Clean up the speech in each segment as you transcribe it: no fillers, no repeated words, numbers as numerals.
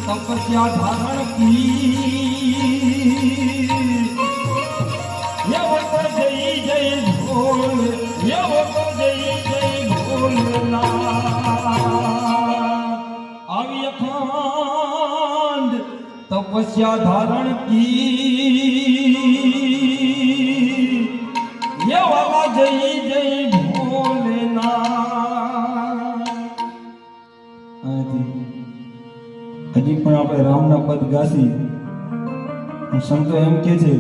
तपस्या धारण की जय जय भोल जय जय भोलनाथ આવી અખંડ તપસ્યા ધારણ की વાલા જય જય ભોલેનાથ હજી પણ આપણે રામના પદ ગાસી સંતો એમ કે છે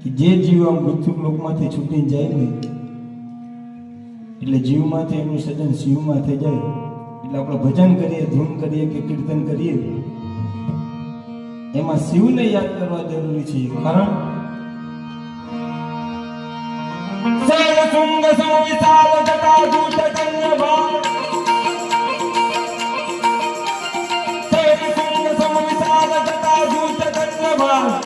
કે જે જીવ આમ મૃત્યુ લોકમાંથી છૂટીને જાય ને એટલે જીવમાંથી એનું સજન શિવમાં થઈ જાય એટલે આપણે ભજન કરીએ ધૂન કરીએ કે કીર્તન કરીએ એમાં શિવને યાદ કરવા જરૂરી છે કારણ સર્વ સુંગ સમવિશાલ જટા દૂત જન્ય ભાવ